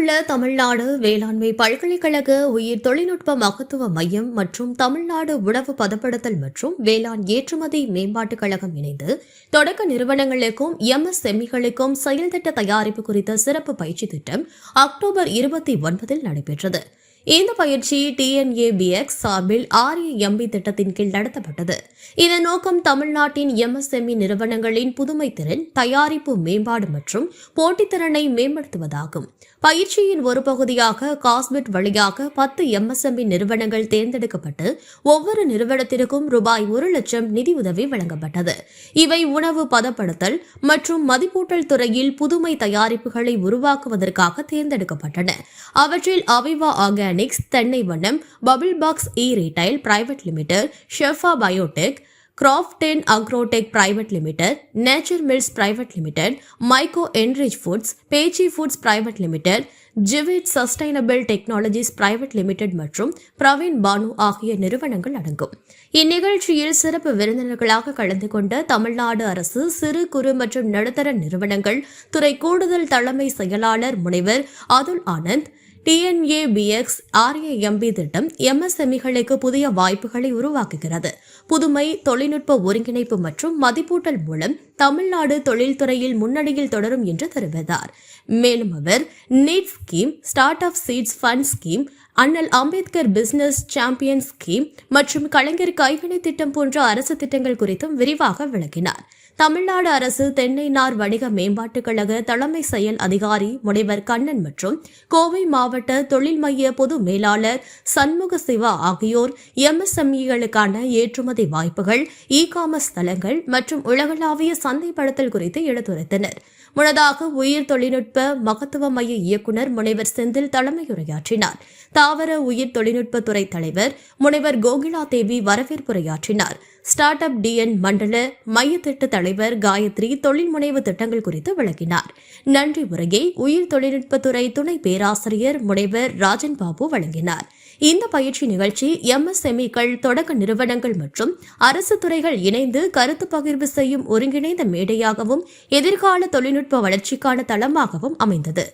சென்னையிலுள்ள தமிழ்நாடு வேளாண்மை பல்கலைக்கழக உயிர் தொழில்நுட்ப மகத்துவ மையம் மற்றும் தமிழ்நாடு உணவு பதப்படுத்தல் மற்றும் வேளாண் ஏற்றுமதி மேம்பாட்டுக் கழகம் இணைந்து தொடக்க நிறுவனங்களுக்கும் எம்எஸ்எம்இகளுக்கும் செயல்திட்ட தயாரிப்பு குறித்த சிறப்பு பயிற்சி திட்டம் அக்டோபர் 29 நடைபெற்றது. இந்த பயிற்சி டிஎன்ஏபிஎக்ஸ் சார்பில் ஆர்ஏஎம்பி திட்டத்தின் கீழ் நடத்தப்பட்டது. இதன் நோக்கம் தமிழ்நாட்டின் எம்எஸ்எம்இ நிறுவனங்களின் புதுமை திறன், தயாரிப்பு மேம்பாடு மற்றும் போட்டித்திறனை மேம்படுத்துவதாகும். பயிற்சியின் ஒரு பகுதியாக காஸ்மெட் வழியாக 10 எம்எஸ்எம்இ நிறுவனங்கள் தேர்ந்தெடுக்கப்பட்டு ஒவ்வொரு நிறுவனத்திற்கும் ரூபாய் 1 லட்சம் நிதியுதவி வழங்கப்பட்டது. இவை உணவு பதப்படுத்தல் மற்றும் மதிப்பூட்டல் துறையில் புதுமை தயாரிப்புகளை உருவாக்குவதற்காக தேர்ந்தெடுக்கப்பட்டன. அவற்றில் அவிவா organics, Thennai Vannam, Bubble Box Retail Private Limited, Shefa Biotech, Craft Agrotech Private Limited, Nature Mills Private Limited, Myco Enrich Foods, Pechi Foods Private Limited, Jivit Sustainable Technologies Private Limited மற்றும் பிரவீன் பானு ஆகிய நிறுவனங்கள் அடங்கும். இந்நிகழ்ச்சியில் சிறப்பு விருந்தினர்களாக கலந்து கொண்ட தமிழ்நாடு அரசு சிறு குறு மற்றும் நடுத்தர நிறுவனங்கள் துறை கூடுதல் தலைமை செயலாளர் முனைவர் அதுல் ஆனந்த், டிஎன்ஏபிஎக்ஸ் ஆர்ஏஎம்பி திட்டம் எம்எஸ்எம்இகளுக்கு புதிய வாய்ப்புகளை உருவாக்குகிறது. புதுமை, தொழில்நுட்ப ஒருங்கிணைப்பு மற்றும் மதிப்பூட்டல் மூலம் தமிழ்நாடு தொழில்துறையில் முன்னணியில் தொடரும் என்று தெரிவித்தார். மேலும் அவர் NEED scheme, start up seeds fund scheme, Annal Ambedkar business champion scheme மற்றும் கலைஞர் கைவினை திட்டம் போன்ற அரசு திட்டங்கள் குறித்தும் விரிவாக விளக்கினார். தமிழ்நாடு அரசு தென்னை நார் வணிக மேம்பாட்டுக் கழக தலைமை செயல் அதிகாரி முனைவர் கண்ணன் மற்றும் கோவை மாவட்ட தொழில் மைய பொது மேலாளர் சண்முக சிவா ஆகியோர் எம்எஸ்எம்இகளுக்கான ஏற்றுமதி வாய்ப்புகள், காமர்ஸ் தளங்கள் மற்றும் உலகளாவிய சந்தைப்படுத்தல் குறித்து எடுத்துரைத்தனர். முன்னதாக உயிர் தொழில்நுட்ப மகத்துவ மைய இயக்குநர் முனைவர் செந்தில் தலைமையுரையாற்றினார். தாவர உயிர் தொழில்நுட்பத்துறை தலைவர் முனைவர் கோகிலா தேவி வரவேற்புரையாற்றினார். ஸ்டார்ட் அப் டிஎன் மண்டல மைய திட்ட தலைவர் காயத்ரி தொழில் முனைவு திட்டங்கள் குறித்து விளக்கினார். நன்றி உரையை உயிர் தொழில்நுட்பத்துறை துணை பேராசிரியர் முனைவர் ராஜன் பாபு வழங்கினார். இந்த பயிற்சி நிகழ்ச்சி எம்எஸ்எம்இக்கள், தொடக்க நிறுவனங்கள் மற்றும் அரசு துறைகள் இணைந்து கருத்து பகிர்வு செய்யும் ஒருங்கிணைந்த மேடையாகவும் எதிர்கால தொழில்நுட்ப வளர்ச்சிக்கான தளமாகவும் அமைந்தது.